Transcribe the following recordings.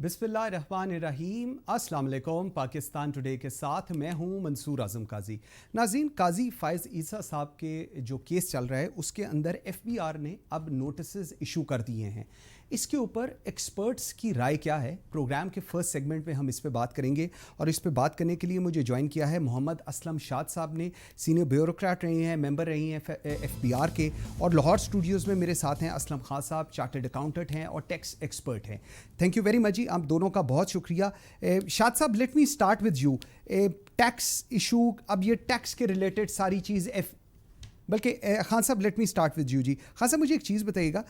بسم اللہ الرحمن الرحیم. السلام علیکم. پاکستان ٹوڈے کے ساتھ میں ہوں منصور اعظم قاضی. ناظرین, قاضی فائز عیسیٰ صاحب کے جو کیس چل رہا ہے اس کے اندر ایف بی آر نے اب نوٹسز ایشو کر دیے ہیں. اس کے اوپر ایکسپرٹس کی رائے کیا ہے؟ پروگرام کے فرسٹ سیگمنٹ میں ہم اس پہ بات کریں گے, اور اس پہ بات کرنے کے لیے مجھے جوائن کیا ہے محمد اسلم شاد صاحب نے. سینئر بیوروکریٹ رہے ہیں, ممبر رہی ہیں ایف بی آر کے, اور لاہور اسٹوڈیوز میں میرے ساتھ ہیں اسلم خان صاحب, چارٹرڈ اکاؤنٹنٹ ہیں اور ٹیکس ایکسپرٹ ہیں. تھینک یو ویری مچ جی, آپ دونوں کا بہت شکریہ. شاد صاحب, let me start with you. Tax issue, اب یہ ٹیکس کے ریلیٹڈ ساری چیز بلکہ Khan sahib let me start with you جی. خان صاحب مجھے ایک چیز بتائیے گا,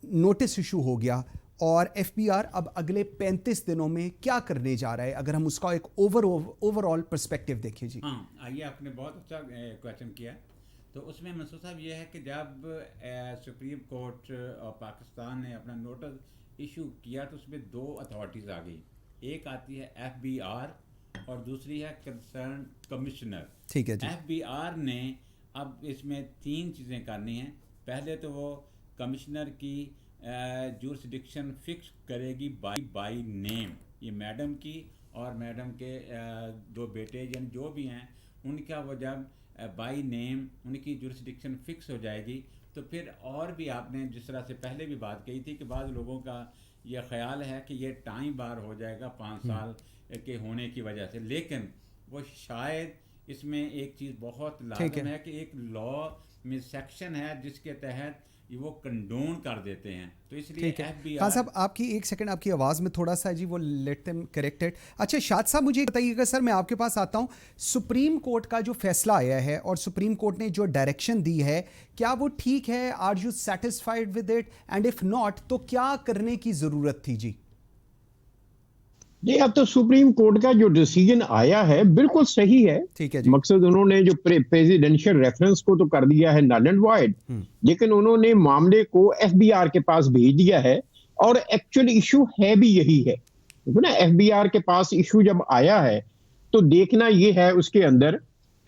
نوٹس ایشو ہو گیا اور ایف بی آر اب اگلے 35 دنوں میں کیا کرنے جا رہا ہے, اگر ہم اس کا ایک اوور آل پرسپیکٹیو دیکھیں جی. ہاں, آئیے, آپ نے بہت اچھا کویشچن کیا. تو اس میں منصور صاحب یہ ہے کہ جب سپریم کورٹ اور پاکستان نے اپنا نوٹس ایشو کیا تو اس میں دو اتھارٹیز آ گئی. ایک آتی ہے ایف بی آر اور دوسری ہے کنسرن کمشنر. ٹھیک ہے جی. ایف بی آر نے اب اس میں 3 چیزیں کرنی ہیں. پہلے تو وہ کمشنر کی جورسڈکشن فکس کرے گی بائی نیم. یہ میڈم کی اور میڈم کے 2 بیٹے یعنی جو بھی ہیں ان کا وہ جب بائی نیم ان کی جورسڈکشن فکس ہو جائے گی تو پھر, اور بھی آپ نے جس طرح سے پہلے بھی بات کہی تھی کہ بعض لوگوں کا یہ خیال ہے کہ یہ ٹائم بار ہو جائے گا 5 سال کے ہونے کی وجہ سے, لیکن وہ شاید اس میں ایک چیز بہت لازم ہے کہ ایک لا میں سیکشن ہے جس کے تحت وہ کنڈون کر دیتے ہیں. تو اس لیے ایف بی آر. خان صاحب آپ کی ایک سیکنڈ, آپ کی آواز میں تھوڑا سا جی وہ لیٹ دیم کریکٹڈ. اچھا شاد صاحب مجھے بتائیے گا, سر میں آپ کے پاس آتا ہوں, سپریم کورٹ کا جو فیصلہ آیا ہے اور سپریم کورٹ نے جو ڈائریکشن دی ہے, کیا وہ ٹھیک ہے؟ Are you satisfied with it? And if not تو کیا کرنے کی ضرورت تھی جی؟ جی, اب تو سپریم کورٹ کا جو ڈیسیجن آیا ہے بالکل صحیح ہے. ٹھیک ہے جی. مقصد انہوں نے جو پریزیڈنشل ریفرنس کو تو کر دیا ہے نل اینڈ وائڈ, لیکن انہوں نے معاملے کو ایف بی آر کے پاس بھیج دیا ہے, اور ایکچوئل ایشو ہے بھی یہی ہے نا. ایف بی آر کے پاس ایشو جب آیا ہے تو دیکھنا یہ ہے اس کے اندر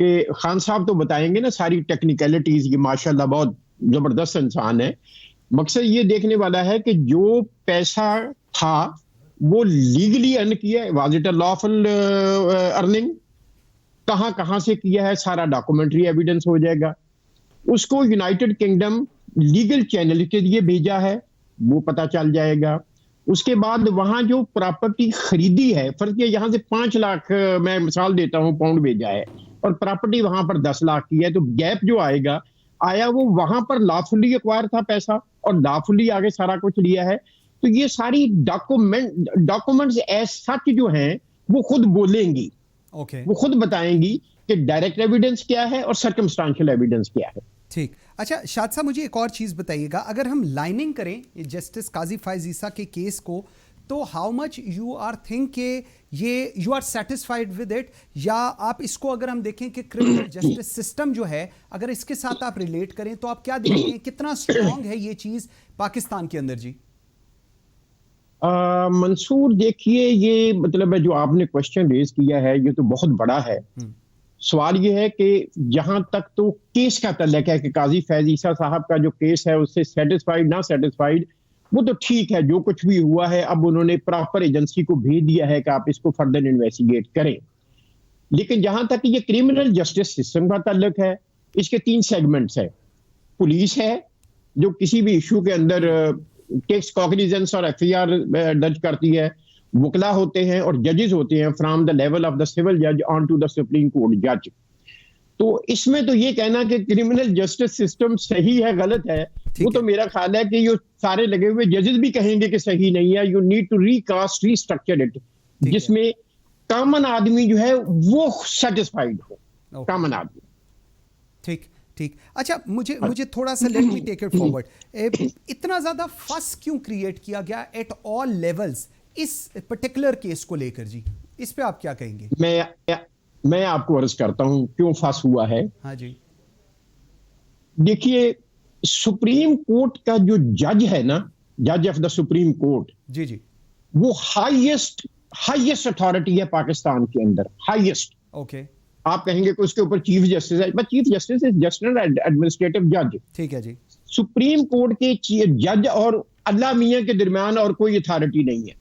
کہ خان صاحب تو بتائیں گے نا ساری ٹیکنیکلٹیز. یہ ماشاءاللہ بہت زبردست انسان ہے. مقصد یہ دیکھنے والا ہے کہ جو پیسہ تھا وہ لیگلی ارن کیا ہے, was it a lawful earning, کہاں سے کیا ہے, سارا ڈاکومنٹری ایویڈنس ہو جائے گا. اس کو یونائٹڈ کنگڈم لیگل چینل کے لیے بھیجا ہے, وہ پتہ چل جائے گا. اس کے بعد وہاں جو پراپرٹی خریدی ہے, فرض کیا یہاں سے 5 لاکھ میں مثال دیتا ہوں پاؤنڈ بھیجا ہے اور پراپرٹی وہاں پر 10 لاکھ کی ہے, تو گیپ جو آیا وہ وہاں پر لافلی ایکوائر تھا پیسہ اور لافلی آگے سارا کچھ لیا ہے. تو یہ ساری ڈاکومنٹس ایز سچ جو ہیں وہ خود بولیں گی, وہ خود بتائیں گی کہ ڈائریکٹ ایویڈنس کیا ہے اور سرکمسٹانشل ایویڈنس کیا ہے. ٹھیک. اچھا شاد صاحب مجھے ایک اور چیز بتائیے گا, اگر ہم لائننگ کریں جسٹس قاضی فائز عیسیٰ کے کیس کو, تو how much you are think کہ یہ you are satisfied with it, یا آپ اس کو اگر ہم دیکھیں کہ کرمنل جسٹس سسٹم جو ہے اگر اس کے ساتھ آپ ریلیٹ کریں تو آپ کیا دیکھتے ہیں, کتنا اسٹرانگ ہے یہ چیز پاکستان کے اندر جی؟ منصور دیکھیے, یہ مطلب ہے جو آپ نے کوشچن ریز کیا ہے یہ تو بہت بڑا ہے. سوال یہ ہے کہ جہاں تک تو کیس کا تعلق ہے کہ قاضی فیض عیسیٰ صاحب کا جو کیس ہے اس سے سیٹسفائیڈ نہ سیٹسفائیڈ, وہ تو ٹھیک ہے, جو کچھ بھی ہوا ہے اب انہوں نے پراپر ایجنسی کو بھیج دیا ہے کہ آپ اس کو فردر انویسٹیگیٹ کریں. لیکن جہاں تک یہ کرمنل جسٹس سسٹم کا تعلق ہے, اس کے 3 سیگمنٹس ہیں. پولیس ہے جو کسی بھی ایشو کے اندر ٹیکس کوگنیزنس اور ایف ای آر درج کرتی ہے, وکلا ہوتے ہیں اور ججز ہوتے ہیں from the level of the civil جج on to the supreme court جج. تو اس میں تو یہ کہنا کہ کرمنل جسٹس سسٹم صحیح ہے غلط ہے, وہ تو میرا خیال ہے کہ یہ سارے لگے ہوئے ججز بھی کہیں گے کہ صحیح نہیں ہے. You need to recast restructure it, جس میں کامن آدمی جو ہے وہ سیٹسفائیڈ ہو, کامن آدمی. ٹھیک. اچھا مجھے تھوڑا سا let me take it forward, اتنا زیادہ فس کیوں کریٹ کیا گیا ایٹ آل لیولز اس پرٹیکولر کیس کو لے کر جی؟ اس پہ آپ کیا کہیں گے؟ میں آپ کو عرض کرتا ہوں کیوں فس ہوا ہے. ہاں جی. دیکھیے, سپریم کورٹ کا جو جج ہے نا, جج آف دا سپریم کورٹ, جی وہ ہائیسٹ اتھارٹی ہے پاکستان کے اندر, ہائیسٹ. اوکے. آپ کہیں گے کہ اس کے اوپر چیف جسٹس ہے, but chief justice is just an administrative جج. ٹھیک ہے جی. سپریم کورٹ کے جج اور اللہ میاں کے درمیان اور کوئی اتھارٹی نہیں ہے.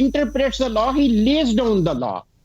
interprets the law, he lays down the law.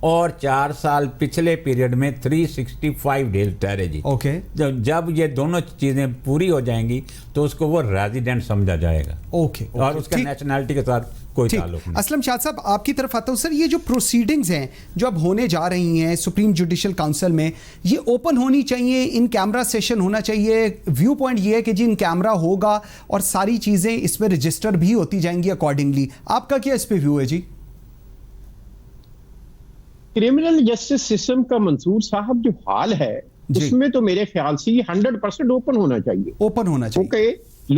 اور 4 سال پچھلے پیریڈ میں 365 ڈیز ٹھہرے جی. اوکے. جب یہ دونوں چیزیں پوری ہو جائیں گی تو اس کو وہ ریزیڈنٹ سمجھا جائے گا. اوکے. اور اس کا نیشنلٹی کے ساتھ کوئی تعلق نہیں. اسلم شاد صاحب آپ کی طرف آتا ہوں. سر یہ جو پروسیڈنگز ہیں جو اب ہونے جا رہی ہیں سپریم جوڈیشل کاؤنسل میں, یہ اوپن ہونی چاہیے, ان کیمرہ سیشن ہونا چاہیے, ویو پوائنٹ یہ ہے کہ جی ان کیمرہ ہوگا اور ساری چیزیں اس میں رجسٹر بھی ہوتی جائیں گی اکارڈنگلی. آپ کا کیا اس پہ ویو ہے جی؟ کرمنل جسٹس سسٹم کا منصور صاحب جو حال ہے اس میں تو میرے خیال سے یہ 100% اوپن ہونا چاہیے. اوپن ہونا چاہیے کیونکہ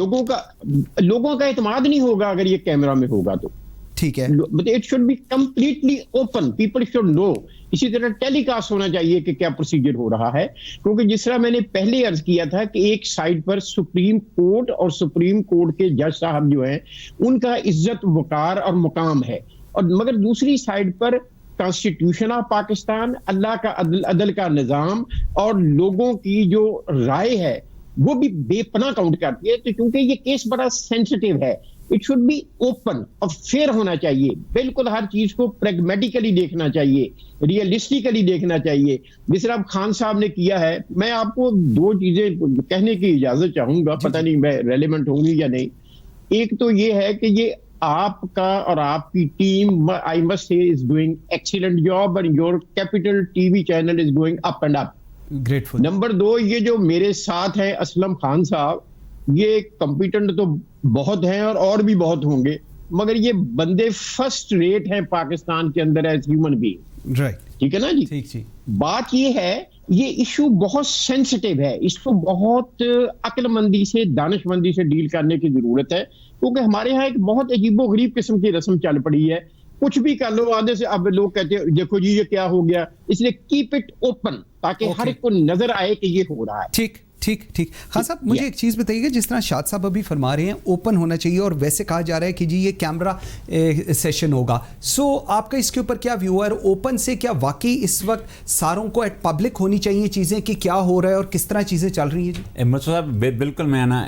لوگوں کا اعتماد نہیں ہوگا اگر یہ کیمرہ میں ہوگا تو. ٹھیک ہے. It should be completely open, people should know. اسی طرح ٹیلی کاسٹ ہونا چاہیے کہ کیا پروسیجر ہو رہا ہے, کیونکہ جس طرح میں نے پہلے عرض کیا تھا کہ ایک سائڈ پر سپریم کورٹ اور سپریم کورٹ کے جج صاحب جو ہیں ان کا عزت وقار اور مقام ہے, اور مگر دوسری سائڈ پر کانسٹیٹیوشن آف پاکستان, اللہ کا عدل کا نظام اور لوگوں کی جو رائے ہے وہ بھی بے پناہ کاؤنٹ کرتی ہے. تو کیونکہ یہ کیس بڑا سینسٹیو ہے, اٹ شوڈ بی اوپن اور فیئر ہونا چاہیے. بالکل ہر چیز کو پریگمیٹیکلی دیکھنا چاہیے, ریئلسٹیکلی دیکھنا چاہیے, جس طرح خان صاحب نے کیا ہے. میں آپ کو 2 چیزیں کہنے کی اجازت چاہوں گا, پتہ نہیں میں ریلیونٹ ہوں گی یا نہیں. ایک تو یہ ہے کہ یہ آپ کا اور آپ کی ٹیم آئی مسٹ سے is doing excellent job, and your capital T V channel is going up and up. Grateful. Number 2, یہ جو میرے ساتھ ہیں اسلم خان صاحب, یہ کمپیٹنٹ تو بہت ہیں اور بھی بہت ہوں گے, مگر یہ بندے فرسٹ ریٹ ہیں پاکستان کے اندر ایز ہیومن بینگ. رائٹ. ٹھیک ہے نا جی. ٹھیک جی. بات یہ ہے یہ ایشو بہت سینسٹیو ہے, اس کو بہت عقل مندی سے دانش مندی سے ڈیل کرنے کی ضرورت ہے, کیونکہ ہمارے ہاں ایک بہت عجیب و غریب قسم کی رسم چل پڑی ہے. کچھ بھی کر لو آدھے سے, اب لوگ کہتے ہیں دیکھو جی یہ کیا ہو گیا, اس لیے کیپ اٹ اوپن تاکہ ہر ایک کو نظر آئے کہ یہ ہو رہا ہے. ٹھیک ٹھیک ٹھیک. خان صاحب مجھے ایک چیز بتائیے گا, جس طرح شاد صاحب ابھی فرما رہے ہیں اوپن ہونا چاہیے اور ویسے کہا جا رہا ہے کہ جی یہ کیمرہ سیشن ہوگا, سو آپ کا اس کے اوپر کیا ویو ہے؟ اوپن سے کیا واقعی اس وقت ساروں کو ایٹ پبلک ہونی چاہیے چیزیں کہ کیا ہو رہا ہے اور کس طرح چیزیں چل رہی ہیں جی؟ منصور صاحب بالکل میں نا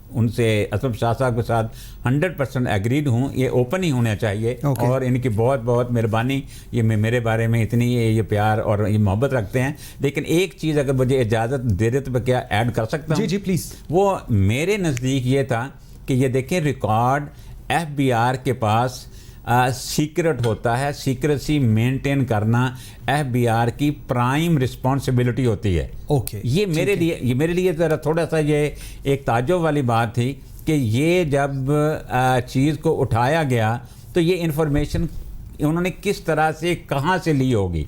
ان سے اسلم شاہ صاحب کے ساتھ 100% ایگریڈ ہوں. یہ اوپن ہی ہونا چاہیے. اور ان کی بہت بہت مہربانی, یہ میرے بارے میں اتنی یہ پیار اور یہ محبت رکھتے ہیں. لیکن ایک چیز اگر مجھے اجازت دے دے تو میں کیا ایڈ کر سکتا ہوں؟ جی جی پلیز. وہ میرے نزدیک یہ تھا کہ یہ دیکھیں ریکارڈ FBI کے پاس سیکرٹ ہوتا ہے, سیکریسی مینٹین کرنا FBI کی پرائم رسپانسبلٹی ہوتی ہے. اوکے. یہ میرے لیے ذرا تھوڑا سا یہ ایک تعجب والی بات تھی کہ یہ جب چیز کو اٹھایا گیا تو یہ انفارمیشن انہوں نے کس طرح سے کہاں سے لی ہوگی.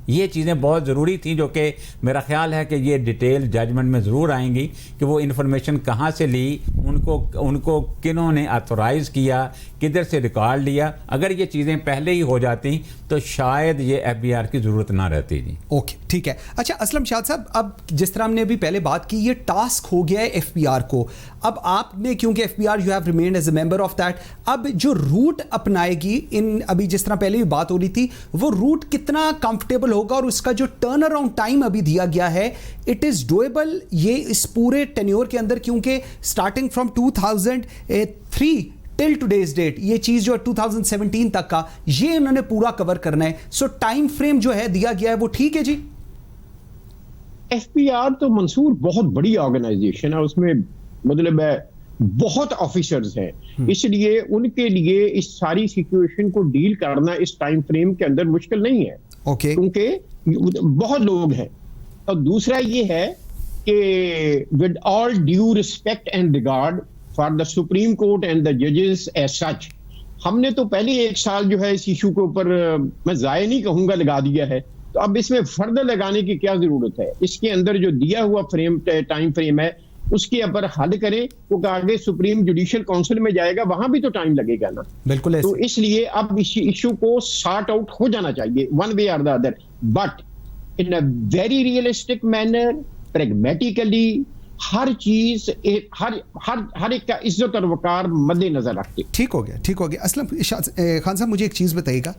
یہ چیزیں بہت ضروری تھیں, جو کہ میرا خیال ہے کہ یہ ڈیٹیل ججمنٹ میں ضرور آئیں گی کہ وہ انفارمیشن کہاں سے لی, ان کو کنہوں نے آتھورائز کیا, کدھر سے ریکارڈ لیا. اگر یہ چیزیں پہلے ہی ہو جاتی تو شاید یہ FBI کی ضرورت نہ رہتی جی. اوکے ٹھیک ہے. اچھا اسلم شاد صاحب, اب جس طرح ہم نے ابھی پہلے بات کی, یہ ٹاسک ہو گیا ہے FBI کو. اب آپ نے کیونکہ FBI you have remained as a member of that, اب جو روٹ اپنائے گی ان, ابھی جس طرح پہلے بھی بات ہو رہی تھی, وہ روٹ کتنا کمفرٹیبل ہوگا اور اس کا جو ٹرن اراؤنڈ ٹائم ابھی دیا گیا ہے اٹ از ڈویبل یہ اس پورے ٹینیور کے اندر, کیونکہ starting from 2003 till today's date یہ چیز جو ہے 2017 تک کا یہ انہوں نے پورا کور کرنا ہے. سو ٹائم فریم جو ہے دیا گیا ہے وہ ٹھیک ہے جی؟ FBI تو منصور بہت بڑی آرگنائزیشن ہے, اس میں مطلب ہے بہت آفیسرز ہیں, اس لیے ان کے لیے اس ساری سچویشن کو ڈیل کرنا اس ٹائم فریم کے اندر مشکل نہیں ہے. اوکے. کیونکہ بہت لوگ ہیں. اور دوسرا یہ ہے کہ with all due respect and regard for the supreme court and the ججز ایز سچ, ہم نے تو پہلے 1 سال جو ہے اس ایشو کے اوپر میں ضائع نہیں کہوں گا لگا دیا ہے, تو اب اس میں فردر لگانے کی کیا ضرورت ہے؟ اس کے اندر جو دیا ہوا ٹائم فریم ہے اس کے اوپر حل کریں, کیونکہ آگے سپریم جوڈیشل کونسل میں جائے گا, وہاں بھی تو ٹائم لگے گا نا. بالکل. تو اس لیے اب اس ایشو کو سارٹ آؤٹ ہو جانا چاہیے ون وے اور the other, but in a very realistic manner, pragmatically, ہر چیز ہر ایک کا عزت اور وقار مد نظر رکھتے. ٹھیک ہو گیا, ٹھیک ہو گیا. اسلم خان صاحب مجھے ایک چیز بتائیے گا,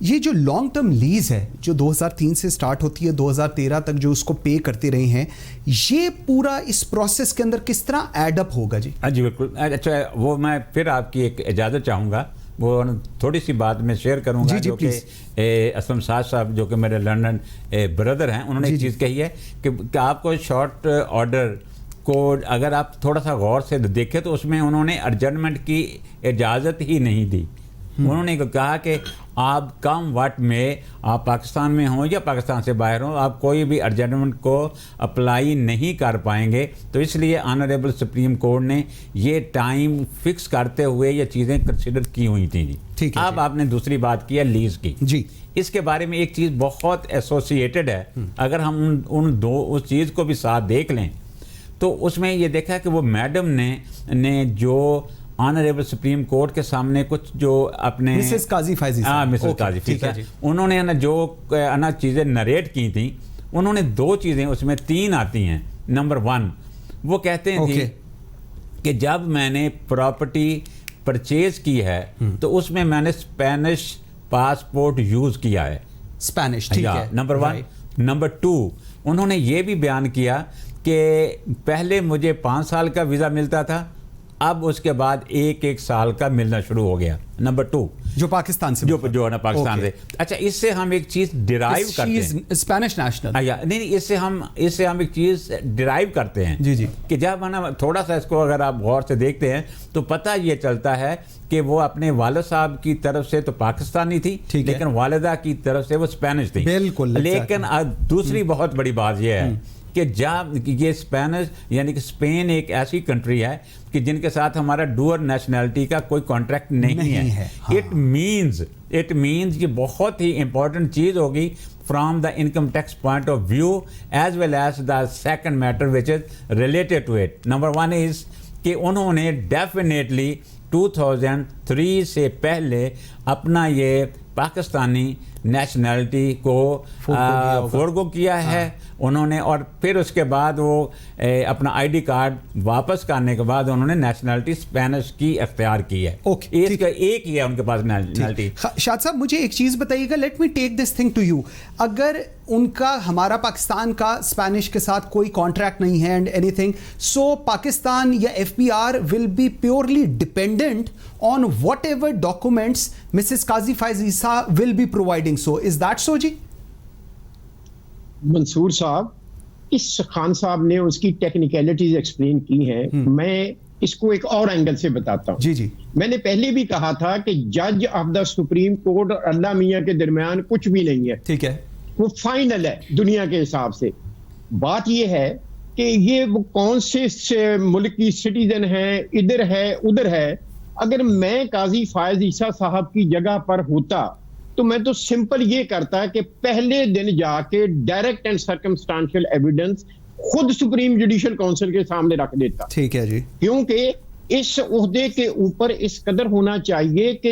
یہ جو لانگ ٹرم لیز ہے جو 2003 سے سٹارٹ ہوتی ہے 2013 تک جو اس کو پے کرتے رہے ہیں, یہ پورا اس پروسیس کے اندر کس طرح ایڈ اپ ہوگا جی؟ ہاں جی بالکل. اچھا وہ میں پھر آپ کی ایک اجازت چاہوں گا وہ تھوڑی سی بات میں شیئر کروں گا جو کہ اسلم ساز صاحب جو کہ میرے لنڈن بردر ہیں، انہوں نے ایک چیز کہی ہے کہ آپ کو شارٹ آرڈر کو اگر آپ تھوڑا سا غور سے دیکھیں تو اس میں انہوں نے ارجنمنٹ کی اجازت ہی نہیں دی. انہوں نے کہا کہ آپ کم وقت میں آپ پاکستان میں ہوں یا پاکستان سے باہر ہوں، آپ کوئی بھی ارجنمنٹ کو اپلائی نہیں کر پائیں گے. تو اس لیے آنریبل سپریم کورٹ نے یہ ٹائم فکس کرتے ہوئے یہ چیزیں کنسیڈر کی ہوئی تھیں. جی اب آپ نے دوسری بات کی ہے لیز کی. جی اس کے بارے میں ایک چیز بہت ایسوسیٹڈ ہے، اگر ہم ان دو اس چیز کو بھی ساتھ دیکھ لیں تو اس میں یہ دیکھا کہ وہ میڈم نے جو آنریبل سپریم کورٹ کے سامنے کچھ جو اپنے مسز قاضی فائزی انہوں نے جو چیزیں نریٹ کی تھیں، انہوں نے دو چیزیں اس میں تین آتی ہیں. نمبر 1 وہ کہتے ہیں کہ جب میں نے پراپرٹی پرچیز کی ہے تو اس میں نے اسپینش پاسپورٹ یوز کیا ہے. Spanish number 1. نمبر 2 انہوں نے یہ بھی بیان کیا کہ پہلے مجھے 5 سال کا ویزا ملتا تھا، اب اس کے بعد ایک سال کا ملنا شروع ہو گیا. نمبر 2 جو پاکستان سے جو ہے نا پاکستان سے. اچھا اس سے ہم ایک چیز ڈرائیو کرتے ہیں، اسپینش نیشنل نہیں، اس سے ہم ایک چیز ڈرائیو کرتے ہیں جی کہ جب ہے نا تھوڑا سا اس کو اگر آپ غور سے دیکھتے ہیں تو پتہ یہ چلتا ہے کہ وہ اپنے والد صاحب کی طرف سے تو پاکستانی تھی لیکن والدہ کی طرف سے وہ اسپینش تھی. بالکل. لیکن دوسری بہت بڑی بات یہ ہے کہ جب یہ اسپینش یعنی کہ اسپین ایک ایسی کنٹری ہے کہ جن کے ساتھ ہمارا ڈوئر نیشنلٹی کا کوئی کانٹریکٹ نہیں ہے. اٹ مینز یہ بہت ہی امپورٹنٹ چیز ہوگی from the income tax point of view as well as the second matter which is related to it. Number 1 is کہ انہوں نے ڈیفینیٹلی 2003 سے پہلے اپنا یہ پاکستانی نیشنلٹی کو فورگو کیا ہے انہوں نے، اور پھر اس کے بعد وہ اپنا آئی ڈی کارڈ واپس کرنے کے بعد انہوں نے نیشنلٹی اسپینش کی اختیار کی ہے. ایک ہی ہے ان کے پاس نیشنلٹی. شاد صاحب مجھے ایک چیز بتائیے گا، let me take this thing to you, اگر ان کا ہمارا پاکستان کا اسپینش کے ساتھ کوئی کانٹریکٹ نہیں ہے and anything, so Pakistan یا FBR will be purely dependent on whatever documents Mrs. Qazi Faiz Isa will be providing. So is that so جی؟ منصور صاحب اس خان صاحب نے اس کی ٹیکنیکلٹیز ایکسپلین کی ہیں، میں اس کو ایک اور اینگل سے بتاتا ہوں. جی میں نے پہلے بھی کہا تھا کہ جج آف دا سپریم کورٹ اور اللہ میاں کے درمیان کچھ بھی نہیں ہے. ٹھیک ہے، وہ فائنل ہے دنیا کے حساب سے. بات یہ ہے کہ یہ وہ کون سے ملک کی سٹیزن ہے، ادھر ہے ادھر ہے. اگر میں قاضی فائز عیسیٰ صاحب کی جگہ پر ہوتا تو میں تو سمپل یہ کرتا کہ پہلے دن جا کے ڈائریکٹ اینڈ سرکمسٹانشل ایویڈنس خود سپریم جوڈیشل کونسل کے سامنے رکھ دیتا. ٹھیک ہے جی. کیونکہ اس عہدے کے اوپر اس قدر ہونا چاہیے کہ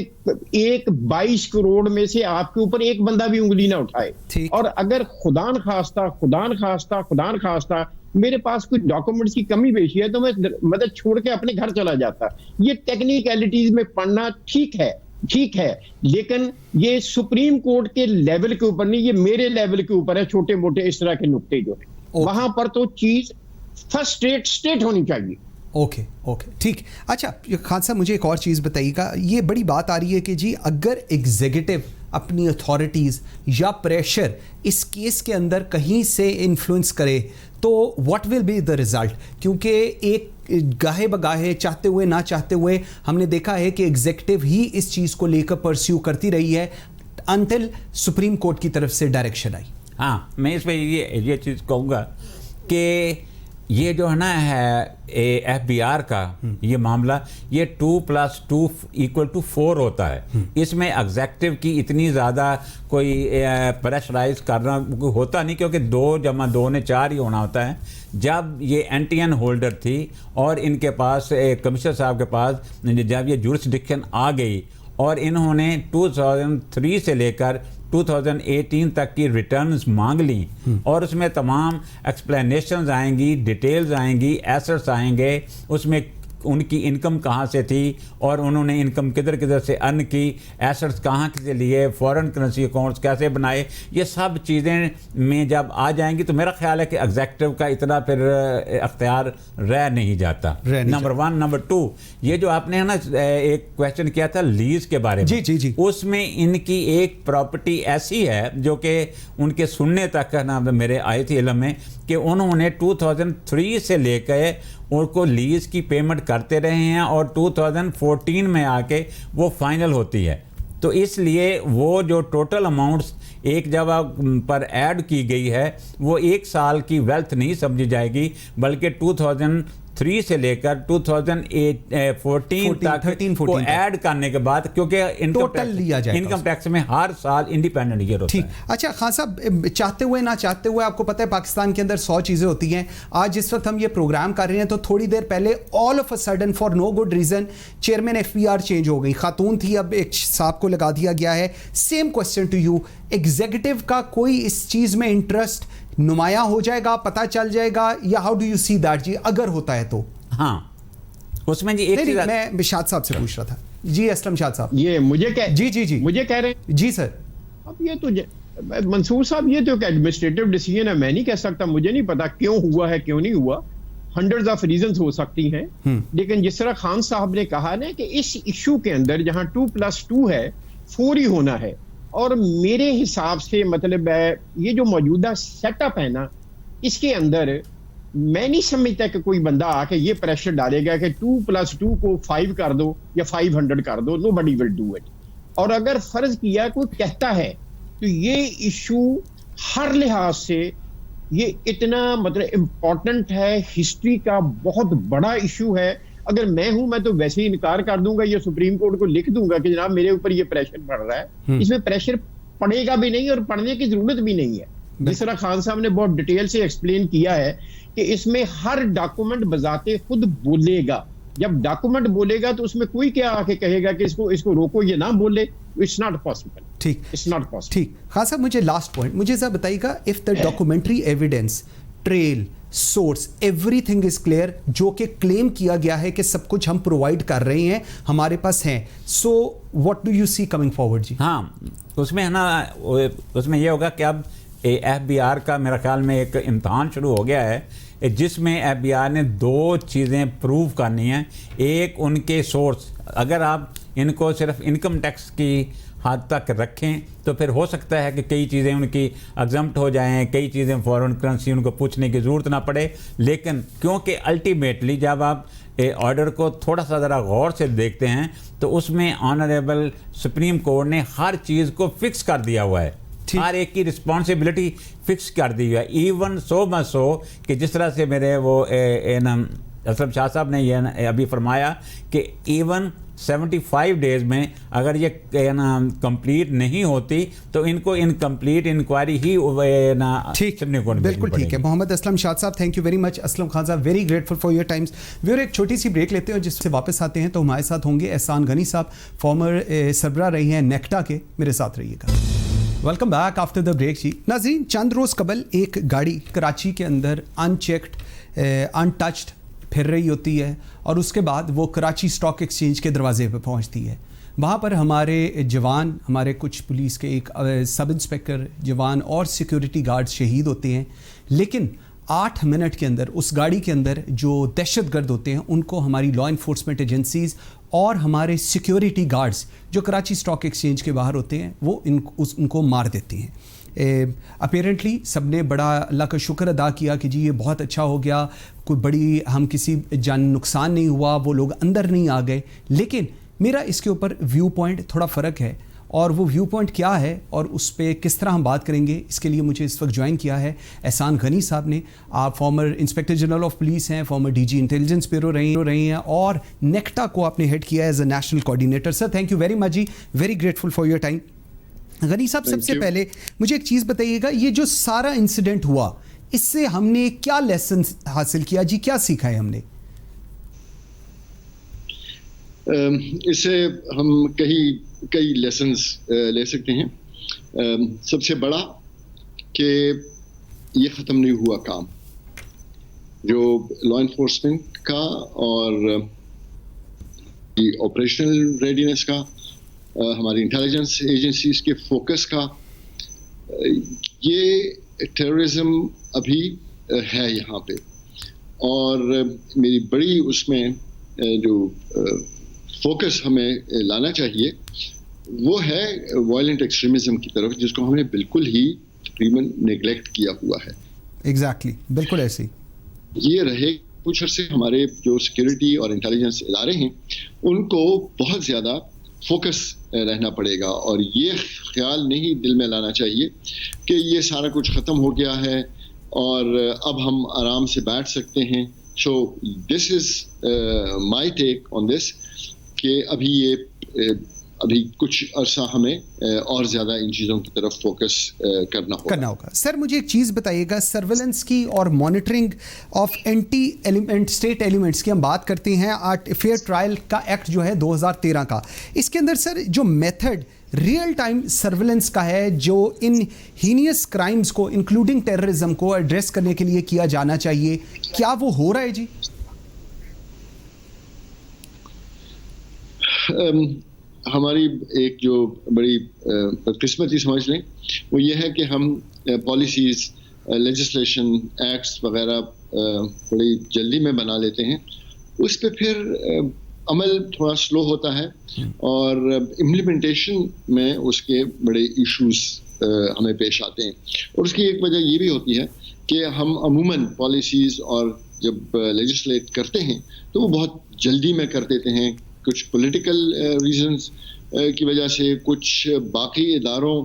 22 کروڑ میں سے آپ کے اوپر ایک بندہ بھی انگلی نہ اٹھائے. اور اگر خدا نخواستہ میرے پاس کوئی ڈاکومنٹس کی کمی بیشی ہے تو میں مدد چھوڑ کے اپنے گھر چلا جاتا. یہ ٹیکنیکلٹیز میں پڑھنا ٹھیک ہے لیکن یہ سپریم کورٹ کے لیول کے اوپر نہیں، یہ میرے لیول کے اوپر ہے. چھوٹے موٹے اس طرح کے نقطے جو ہیں وہاں پر تو چیز فرسٹ اسٹیٹ ہونی چاہیے. اوکے ٹھیک. اچھا خان صاحب مجھے ایک اور چیز بتائیے گا، یہ بڑی بات آ رہی ہے کہ جی اگر ایگزیکٹو اپنی اتھارٹیز یا پریشر اس کیس کے اندر کہیں سے انفلوئنس کرے تو what will be the result? کیونکہ ایک گاہے بگاہے چاہتے ہوئے نہ چاہتے ہوئے ہم نے دیکھا ہے کہ ایگزیکٹو ہی اس چیز کو لے کر پرسیو کرتی رہی ہے انٹل سپریم کورٹ کی طرف سے ڈائریکشن آئی. ہاں میں اس پہ یہ چیز کہوں گا کہ یہ جو ہے نا FBR کا یہ معاملہ یہ 2+2=4 ہوتا ہے. اس میں ایگزیکٹو کی اتنی زیادہ کوئی پریشرائز کرنا ہوتا نہیں کیونکہ 2+2=4 ہی ہونا ہوتا ہے. جب یہ NTN ہولڈر تھی اور ان کے پاس کمشنر صاحب کے پاس جب یہ جورسڈکشن آ گئی اور انہوں نے 2003 سے لے کر 2018 تک کی ریٹرنز مانگ لیں اور اس میں تمام ایکسپلینیشنز آئیں گی، ڈیٹیلز آئیں گی، ایسٹس آئیں گے، اس میں ان کی انکم کہاں سے تھی اور انہوں نے انکم کدھر سے ارن کی, ایسٹس کہاں سے لیے, فورن کرنسی اکاؤنٹس کیسے بنائے, یہ سب چیزیں میں جب آ جائیں گی تو میرا خیال ہے کہ ایگزیکٹو کا اتنا پھر اختیار رہ نہیں جاتا. نمبر 1. نمبر 2, یہ جو آپ نے نا ایک کویسچن کیا تھا لیز کے بارے میں, جی اس میں ان کی ایک پراپرٹی ایسی ہے جو کہ ان کے سننے تک نا میرے آئی تھی علم میں کہ انہوں نے 2003 سے لے کے ان کو لیز کی پیمنٹ کرتے رہے ہیں اور 2014 میں آ کے وہ فائنل ہوتی ہے. تو اس لیے وہ جو ٹوٹل اماؤنٹس ایک جگہ پر ایڈ کی گئی ہے وہ ایک سال کی ویلتھ نہیں سمجھی جائے گی, بلکہ 2003 سے لے کر 2014 تک کو ایڈ کرنے کے بعد, کیونکہ انکم ٹیکس میں ہر سال انڈیپینڈنٹ ایئر ہوتا ہے. اچھا خان صاحب, چاہتے ہوئے نہ چاہتے ہوئے آپ کو پتہ ہے پاکستان کے اندر 100 چیزیں ہوتی ہیں. آج جس وقت ہم یہ پروگرام کر رہے ہیں تو تھوڑی دیر پہلے all of a sudden for no good reason chairman FBR change ہو گئی, خاتون تھی, اب ایک صاحب کو لگا دیا گیا ہے. Same question to you, executive کا کوئی اس چیز میں انٹرسٹ نمایاں ہو جائے گا, پتہ چل جائے گا, یا how do you see that جی اگر ہوتا ہے تو؟ ہاں اس میں جی ایک چیز میں شاد صاحب سے پوچھ رہا تھا. جی اسلم شاد صاحب. یہ مجھے جی مجھے کہہ رہے ہیں جی سر. اب یہ تو منصور صاحب یہ تو ایک ایڈمنسٹریٹو ڈیسیژن ہے, میں نہیں کہہ سکتا, مجھے نہیں پتا کیوں ہوا ہے کیوں نہیں ہوا, ہنڈریڈز آف ریزنز ہو سکتی ہیں. لیکن جس طرح خان صاحب نے کہا نا کہ اس ایشو کے اندر جہاں 2+2 ہے 4 ہی ہونا ہے, اور میرے حساب سے مطلب ہے یہ جو موجودہ سیٹ اپ ہے نا اس کے اندر میں نہیں سمجھتا کہ کوئی بندہ آ کے یہ پریشر ڈالے گا کہ 2+2 کو 5 کر دو یا 500 کر دو. nobody will do it. اور اگر فرض کیا کوئی کہتا ہے تو یہ ایشو ہر لحاظ سے یہ اتنا مطلب امپورٹنٹ ہے, ہسٹری کا بہت بڑا ایشو ہے. اگر میں ہوں میں تو ویسے ہی انکار کر دوں گا, یہ سپریم کورٹ کو لکھ دوں گا کہ جناب میرے اوپر یہ پریشر پڑ رہا ہے. اس میں پریشر پڑے گا بھی نہیں اور پڑنے کی ضرورت بھی نہیں ہے. جس طرح خان صاحب نے بہت ڈیٹیل سے ایکسپلین کیا ہے کہ اس میں ہر ڈاکومنٹ بذات خود بولے گا. جب ڈاکومنٹ بولے گا تو اس میں کوئی کیا آ کے کہے گا کہ اس کو روکو, یہ نہ بولے. It's not possible. ٹھیک, اٹس ناٹ پاسبل. ٹھیک. خان صاحب مجھے لاسٹ پوائنٹ مجھے ذرا بتائیے گا, if the documentary evidence, trail, source, everything is clear, جو کہ کلیم کیا گیا ہے کہ سب کچھ ہم پرووائڈ کر رہے ہیں ہمارے پاس ہیں, so what do you see coming forward? جی ہاں اس میں ہے نا, اس میں یہ ہوگا کہ اب FBR کا میرا خیال میں ایک امتحان شروع ہو گیا ہے جس میں FBR نے 2 چیزیں پروو کرنی ہیں. ایک ان کے سورس, اگر آپ ان کو صرف انکم ٹیکس کی حد تک رکھیں تو پھر ہو سکتا ہے کہ کئی چیزیں ان کی ایگزمپٹ ہو جائیں, کئی چیزیں فورن کرنسی ان کو پوچھنے کی ضرورت نہ پڑے. لیکن کیونکہ الٹیمیٹلی جب آپ آرڈر کو تھوڑا سا ذرا غور سے دیکھتے ہیں تو اس میں آنریبل سپریم کورٹ نے ہر چیز کو فکس کر دیا ہوا ہے, ہر ایک کی رسپانسبلٹی فکس کر دی ہے. ایون سو مچ سو کہ جس طرح سے میرے وہ اسلم شاہ صاحب نے یہ ابھی فرمایا کہ ایون 75 ڈیز میں اگر یہ کمپلیٹ نہیں ہوتی تو ان کو انکمپلیٹ انکوائری ہی بالکل ٹھیک ہے. محمد Aslam Shad sahib, thank you very much. Aslam Khan sahib, very grateful for your times. Viewer ایک چھوٹی سی بریک لیتے ہیں, جس سے واپس آتے ہیں تو ہمارے ساتھ ہوں گے احسان غنی صاحب, فارمر سربراہ رہی ہیں نیکٹا کے. میرے ساتھ رہیے گا. Welcome back after the break. جی ناظرین, چند روز قبل ایک گاڑی کراچی کے اندر ان چیکڈ ان ٹچڈ پھر رہی ہوتی ہے اور اس کے بعد وہ کراچی اسٹاک ایکسچینج کے دروازے پہ پہنچتی ہے. وہاں پر ہمارے جوان, ہمارے کچھ پولیس کے ایک سب انسپیکٹر جوان اور سیکیورٹی گارڈ شہید ہوتے ہیں. لیکن 8 منٹ کے اندر اس گاڑی کے اندر جو دہشت گرد ہوتے ہیں ان کو ہماری لا انفورسمنٹ ایجنسیز اور ہمارے سیکیورٹی گارڈز جو کراچی اسٹاک ایکسچینج کے باہر ہوتے ہیں وہ ان کو مار دیتے ہیں. اپیرنٹلی سب نے بڑا اللہ کا شکر ادا کیا کہ جی یہ بہت اچھا ہو گیا, کوئی بڑی ہم کسی جان نقصان نہیں ہوا, وہ لوگ اندر نہیں آ گئے. لیکن میرا اس کے اوپر ویو پوائنٹ تھوڑا فرق ہے, اور وہ ویو پوائنٹ کیا ہے اور اس پہ کس طرح ہم بات کریں گے, اس کے لیے مجھے اس وقت جوائن کیا ہے احسان غنی صاحب نے. آپ former inspector general of police ہیں, فارمر DG انٹیلیجنس بیورو رہے ہیں, اور نیکٹا کو آپ نے ہیڈ کیا as a national coordinator. Sir thank you very much جی, very grateful for your time. Ghani sahib, سب سے پہلے مجھے ایک چیز بتائیے گا, یہ جو سارا انسیڈنٹ ہوا اس سے ہم نے کیا لیسن حاصل کیا جی, کیا سیکھا ہے ہم نے؟ اس سے ہم کئی لیسنز لے سکتے ہیں. سب سے بڑا کہ یہ ختم نہیں ہوا کام جو لا انفورسمنٹ کا اور آپریشنل ریڈینس کا, ہماری انٹیلیجنس ایجنسیز کے فوکس کا. یہ ٹیررزم ابھی ہے یہاں پہ, اور میری بڑی اس میں جو فوکس ہمیں لانا چاہیے وہ ہے وائلنٹ ایکسٹریمزم کی طرف, جس کو ہم نے بالکل ہی تقریباً نیگلیکٹ کیا ہوا ہے. ایگزیکٹلی, بالکل ایسے یہ رہے کچھ عرصے ہمارے جو سیکورٹی اور انٹیلیجنس ادارے ہیں ان کو بہت زیادہ فوکس رہنا پڑے گا, اور یہ خیال نہیں دل میں لانا چاہیے کہ یہ سارا کچھ ختم ہو گیا ہے اور اب ہم آرام سے بیٹھ سکتے ہیں. سو دس از مائی ٹیک آن دس کہ ابھی کچھ عرصہ ہمیں اور زیادہ ان چیزوں کی طرف فوکس کرنا ہوگا. سر مجھے ایک چیز بتائیے گا, سرویلنس کی اور monitoring of anti element state elements کی ہم بات کرتے ہیں, فیئر ٹرائل کا ایکٹ جو ہے 2013 کا, اس کے اندر سر جو میتھڈ ریئل ٹائم سرویلنس کا ہے جو ان ہینیس کرائمز کو انکلوڈنگ ٹیررزم کو ایڈریس کرنے کے لیے کیا جانا چاہیے, کیا وہ ہو رہا ہے جی؟ ہماری ایک جو بڑی بدقسمتی سمجھ لیں وہ یہ ہے کہ ہم پالیسیز, لیجسلیشن, ایکٹس وغیرہ بڑی جلدی میں بنا لیتے ہیں, اس پہ پھر عمل تھوڑا سلو ہوتا ہے اور امپلیمنٹیشن میں اس کے بڑے ایشوز ہمیں پیش آتے ہیں. اور اس کی ایک وجہ یہ بھی ہوتی ہے کہ ہم عموماً پالیسیز اور جب لیجسلیٹ کرتے ہیں تو وہ بہت جلدی میں کر دیتے ہیں, کچھ پولیٹیکل ریزنز کی وجہ سے, کچھ باقی اداروں,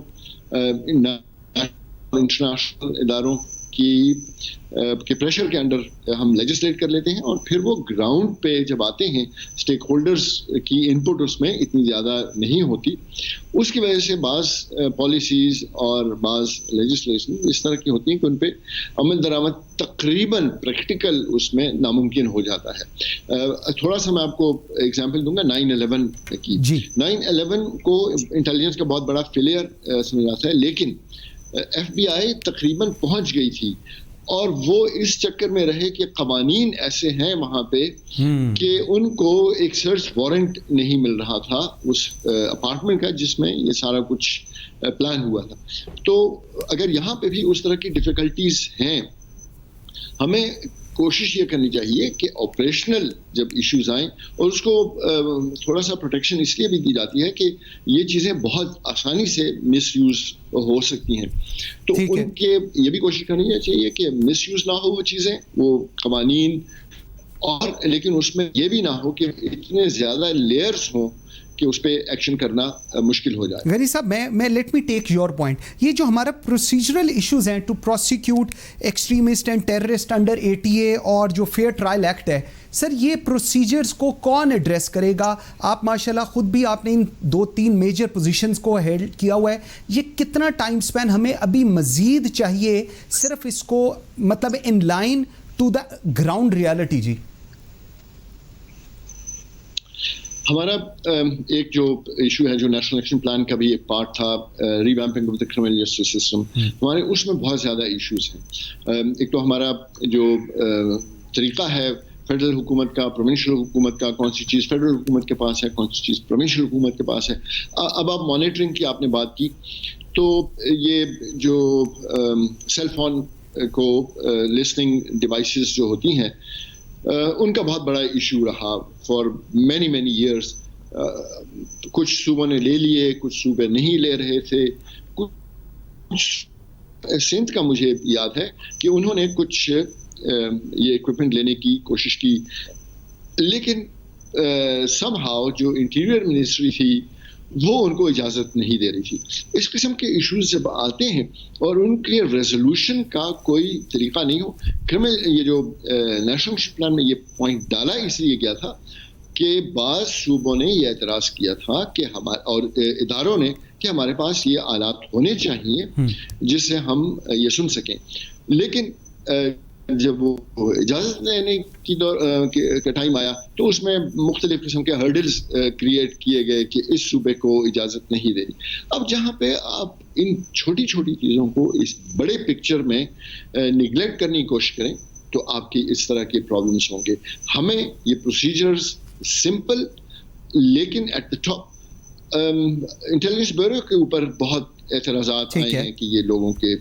انٹرنیشنل اداروں کے پریشر کے انڈر ہم لیجسلیٹ کر لیتے ہیں, اور پھر وہ گراؤنڈ پہ جب آتے ہیں اسٹیک ہولڈرز کی انپٹ اس میں اتنی زیادہ نہیں ہوتی. اس کی وجہ سے بعض پالیسیز اور بعض لیجسلیشن اس طرح کی ہوتی ہیں کہ ان پہ عمل درآمد تقریباً پریکٹیکل اس میں ناممکن ہو جاتا ہے. تھوڑا سا میں آپ کو ایگزامپل دوں گا 9/11 کی. 9/11 کو انٹیلیجنس کا بہت بڑا فیلئر سمجھا جاتا ہے, لیکن ایف بی آئی تقریباً پہنچ گئی تھی, اور وہ اس چکر میں رہے کہ قوانین ایسے ہیں وہاں پہ کہ ان کو ایک سرچ وارنٹ نہیں مل رہا تھا اس اپارٹمنٹ کا جس میں یہ سارا کچھ پلان ہوا تھا. تو اگر یہاں پہ بھی اس طرح کی ڈیفیکلٹیز ہیں, ہمیں کوشش یہ کرنی چاہیے کہ آپریشنل جب ایشوز آئیں, اور اس کو تھوڑا سا پروٹیکشن اس لیے بھی دی جاتی ہے کہ یہ چیزیں بہت آسانی سے مس یوز ہو سکتی ہیں, تو ان کے یہ بھی کوشش کرنی چاہیے کہ مس یوز نہ ہو وہ چیزیں, وہ قوانین, اور لیکن اس میں یہ بھی نہ ہو کہ اتنے زیادہ لیئرز ہوں کہ اس پہ ایکشن کرنا مشکل ہو جائے. غنی صاحب میں let me take your point. یہ جو ہمارا پروسیجرل ایشوز ہیں to prosecute extremist and terrorist under ATA اور جو فیئر ٹرائل ایکٹ ہے, سر یہ پروسیجرز کو کون ایڈریس کرے گا؟ آپ ماشاءاللہ خود بھی آپ نے ان 2-3 میجر پوزیشنز کو ہیلڈ کیا ہوا ہے, یہ کتنا ٹائم سپین ہمیں ابھی مزید چاہیے صرف اس کو مطلب in line to the ground reality? جی ہمارا ایک جو ایشو ہے جو نیشنل ایکشن پلان کا بھی ایک پارٹ تھا, revamping of the criminal justice system, ہمارے اس میں بہت زیادہ ایشوز ہیں. ایک تو ہمارا جو طریقہ ہے فیڈرل حکومت کا, پروونشل حکومت کا, کون سی چیز فیڈرل حکومت کے پاس ہے, کون سی چیز پروونشل حکومت کے پاس ہے. اب آپ مانیٹرنگ کی آپ نے بات کی, تو یہ جو سیل فون کو لسننگ ڈیوائسز جو ہوتی ہیں ان کا بہت بڑا ایشو رہا فار مینی ایئرس. کچھ صوبوں نے لے لیے, کچھ صوبے نہیں لے رہے تھے. کچھ سندھ کا مجھے یاد ہے کہ انہوں نے کچھ یہ اکوپمنٹ لینے کی کوشش کی, لیکن سم ہاؤ جو انٹیریئر منسٹری تھی وہ ان کو اجازت نہیں دے رہی تھی. اس قسم کے ایشوز جب آتے ہیں اور ان کے ریزولوشن کا کوئی طریقہ نہیں ہو, یہ جو نیشنل ایکشن پلان میں یہ پوائنٹ ڈالا اس لیے گیا تھا کہ بعض صوبوں نے یہ اعتراض کیا تھا کہ اور اداروں نے کہ ہمارے پاس یہ آلات ہونے چاہیے جس سے ہم یہ سن سکیں, لیکن جب وہ اجازت لینے کا ٹائم آیا تو اس میں مختلف قسم کے ہرڈلز کریٹ کیے گئے کہ اس صوبے کو اجازت نہیں دینی. اب جہاں پہ آپ ان چھوٹی چھوٹی چیزوں کو اس بڑے پکچر میں نگلیکٹ کرنے کی کوشش کریں تو آپ کی اس طرح کے پرابلمس ہوں گے. ہمیں یہ پروسیجرز سمپل لیکن at the top intelligence bureau کے اوپر بہت اعتراضات آئے ہیں کہ یہ لوگوں کے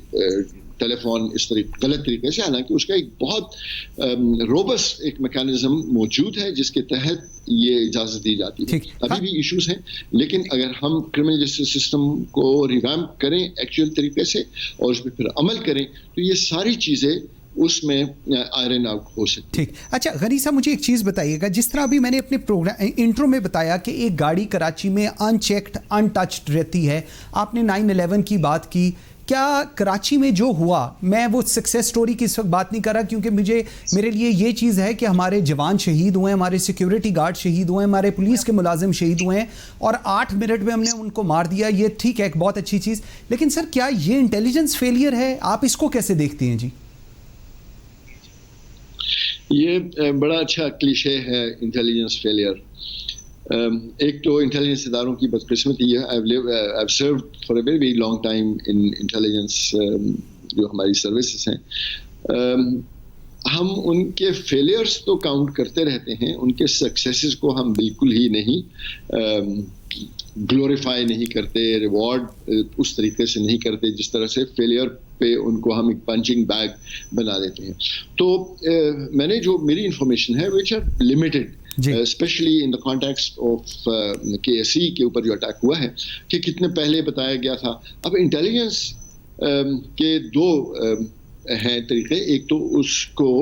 ٹیلی فون اس غلط طریقے سے, حالانکہ اس کا ایک بہت روبسٹ ایک میکانزم موجود ہے جس کے تحت یہ اجازت دی جاتی ہے. ابھی بھی ایشوز ہیں, لیکن اگر ہم کرمنل جسٹس سسٹم کو ریویمپ کریں ایکچوئل طریقے سے اور اس پہ پھر عمل کریں تو یہ ساری چیزیں اس میں آئرن آؤٹ ہو سکتی. ٹھیک. اچھا غنی صاحب مجھے ایک چیز بتائیے گا, جس طرح ابھی میں نے اپنے پروگرام انٹرو میں بتایا کہ ایک گاڑی کراچی میں ان چیکڈ ان ٹچڈ رہتی ہے, آپ نے 9/11 کی بات کی, کیا کراچی میں جو ہوا, میں وہ سکسیس سٹوری کی اس وقت بات نہیں کر رہا کیونکہ میرے لیے یہ چیز ہے کہ ہمارے جوان شہید ہوئے ہیں, ہمارے سیکیورٹی گارڈ شہید ہوئے ہیں, ہمارے پولیس کے ملازم شہید ہوئے ہیں اور 8 منٹ میں ہم نے ان کو مار دیا, یہ ٹھیک ہے ایک بہت اچھی چیز, لیکن سر کیا یہ انٹیلیجنس فیلئر ہے؟ آپ اس کو کیسے دیکھتے ہیں؟ جی یہ بڑا اچھا کلیشے ہے انٹیلیجنس فیلئر. ایک تو انٹیلیجنس اداروں کی بدقسمتی ہے. I've served for a very very long time in intelligence جو ہماری سروسز ہیں. ہم ان کے فیلئرس تو کاؤنٹ کرتے رہتے ہیں, ان کے سکسیسز کو ہم بالکل ہی نہیں گلوریفائی نہیں کرتے, ریوارڈ اس طریقے سے نہیں کرتے جس طرح سے فیلئر پہ ان کو ہم ایک پنچنگ بیگ بنا دیتے ہیں. تو میں نے جو میری انفارمیشن ہے which are limited especially in the context of KSE کے اوپر جو اٹیک ہوا ہے کہ کتنے پہلے بتایا گیا تھا. اب انٹیلیجنس کے دو ہیں طریقے, ایک تو اس کو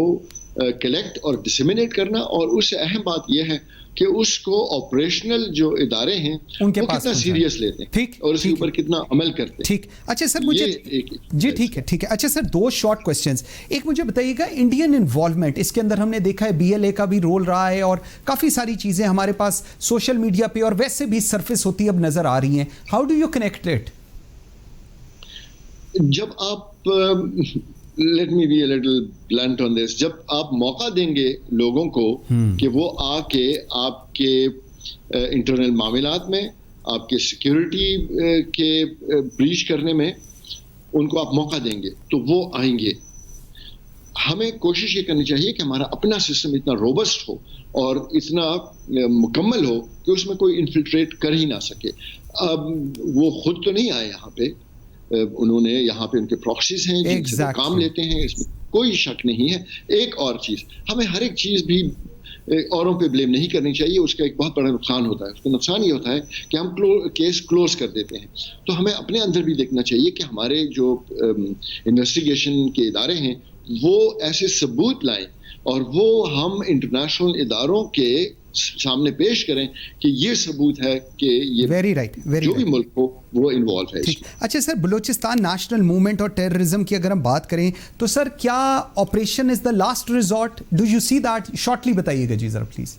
کلیکٹ اور ڈسیمینیٹ کرنا, اور اس سے اہم بات یہ ہے کہ اس کو آپریشنل جو ادارے ہیں وہ کتنا سیریس لیتے ہیں اور اس کے اوپر کتنا عمل کرتے ہیں. ٹھیک. اچھا سر مجھے جی ٹھیک ہے ٹھیک ہے. اچھا سر 2 شارٹ کوسچنز. ایک مجھے بتائیے گا انڈین انوالومنٹ, اس کے اندر ہم نے دیکھا ہے BLA کا بھی رول رہا ہے اور کافی ساری چیزیں ہمارے پاس سوشل میڈیا پہ اور ویسے بھی سرفیس ہوتی اب نظر آ رہی ہیں. How do you connect it? جب آپ let me be a little blunt on this, جب آپ موقع دیں گے لوگوں کو کہ وہ آ کے آپ کے انٹرنل معاملات میں, آپ کے سیکیورٹی کے بریچ کرنے میں ان کو آپ موقع دیں گے تو وہ آئیں گے. ہمیں کوشش یہ کرنی چاہیے کہ ہمارا اپنا سسٹم اتنا روبسٹ ہو اور اتنا مکمل ہو کہ اس میں کوئی انفلٹریٹ کر ہی نہ سکے. اب وہ خود تو نہیں آئے یہاں پہ, انہوں نے یہاں پہ ان کے پراکسیز ہیں جن سے کام لیتے ہیں, اس میں کوئی شک نہیں ہے. ایک اور چیز, ہمیں ہر ایک چیز بھی اوروں پہ بلیم نہیں کرنی چاہیے, اس کا ایک بہت بڑا نقصان ہوتا ہے. اس کا نقصان یہ ہوتا ہے کہ ہم کیس کلوز کر دیتے ہیں. تو ہمیں اپنے اندر بھی دیکھنا چاہیے کہ ہمارے جو انویسٹیگیشن کے ادارے ہیں وہ ایسے ثبوت لائیں اور وہ ہم انٹرنیشنل اداروں کے سامنے پیش کریں کہ یہ ثبوت ہے کہ یہ جو بھی ملک ہو وہ انوالو ہے. اچھا سر, بلوچستان نیشنل موومنٹ اور ٹیررزم کی اگر ہم بات کریں تو سر کیا operation is the last resort? Do you see that? Shortly بتائیے گا جی ذرا please.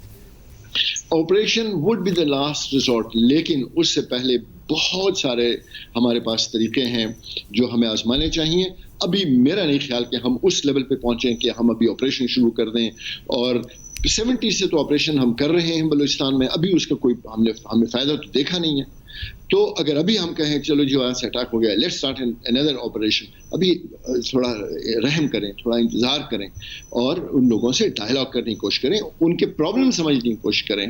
Operation would be the last resort, لیکن اس سے پہلے بہت سارے ہمارے پاس طریقے ہیں جو ہمیں آزمانے چاہیے. ابھی میرا نہیں خیال کہ ہم اس لیول پہ پہنچیں کہ ہم ابھی آپریشن شروع کر دیں, اور 70 سے تو آپریشن ہم کر رہے ہیں بلوچستان میں, ابھی اس کا کوئی ہم نے فائدہ تو دیکھا نہیں ہے. تو اگر ابھی ہم کہیں چلو جو وہاں سے اٹیک ہو گیا, لیٹس اسٹارٹ انادر آپریشن, ابھی تھوڑا رحم کریں, تھوڑا انتظار کریں اور ان لوگوں سے ڈائلاگ کرنے کی کوشش کریں, ان کے پرابلم سمجھنے کی کوشش کریں.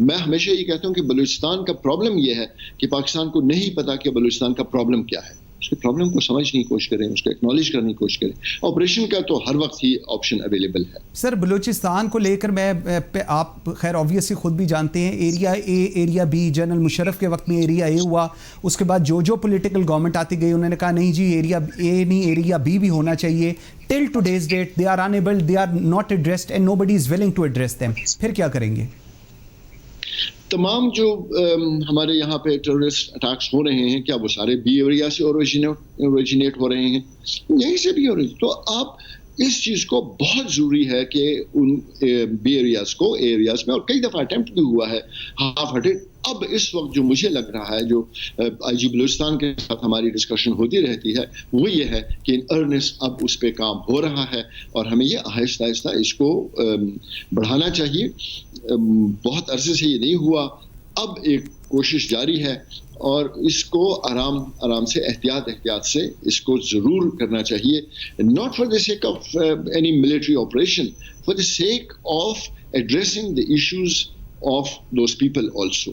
میں ہمیشہ یہ کہتا ہوں کہ بلوچستان کا پرابلم یہ ہے کہ پاکستان کو نہیں پتا کہ بلوچستان کا پرابلم کیا ہے. اس کے پرابلم کو سمجھنے کی کوشش کریں, اس کو ایکنالج کرنے کی کوشش کریں. آپریشن کا تو ہر وقت ہی آپشن اویلیبل ہے. سر بلوچستان کو لے کر میں آپ خیر آبویسلی خود بھی جانتے ہیں, area A area B, general Musharraf کے وقت میں ایریا اے ہوا, اس کے بعد جو پولیٹیکل گورنمنٹ آتی گئی انہوں نے کہا نہیں جی ایریا اے نہیں ایریا بی بھی ہونا چاہیے. Till today's date they are unable, they are not addressed and nobody is willing to address them. پھر کیا کریں گے؟ تمام جو ہمارے یہاں پہ ٹیررسٹ اٹیکس ہو رہے ہیں کیا وہ سارے بی ایریا سے اوریجنیٹ ہو رہے ہیں؟ یہیں سے بھی ہو رہے ہیں. تو آپ اس چیز کو بہت ضروری ہے کہ ان بی ایریاز کو اے ایریاز میں, اور کئی دفعہ اٹیمپٹ بھی ہوا ہے ہاف ہارٹیڈ. اب اس وقت جو مجھے لگ رہا ہے, جو آئی جی بلوچستان کے ساتھ ہماری ڈسکشن ہوتی رہتی ہے, وہ یہ ہے کہ ان ارنسٹ اب اس پہ کام ہو رہا ہے اور ہمیں یہ آہستہ آہستہ اس کو بڑھانا چاہیے. بہت عرصے سے یہ نہیں ہوا, اب ایک کوشش جاری ہے اور اس کو آرام سے احتیاط سے اس کو ضرور کرنا چاہیے. Not for the sake of any military operation, for the sake of addressing the issues of those people also.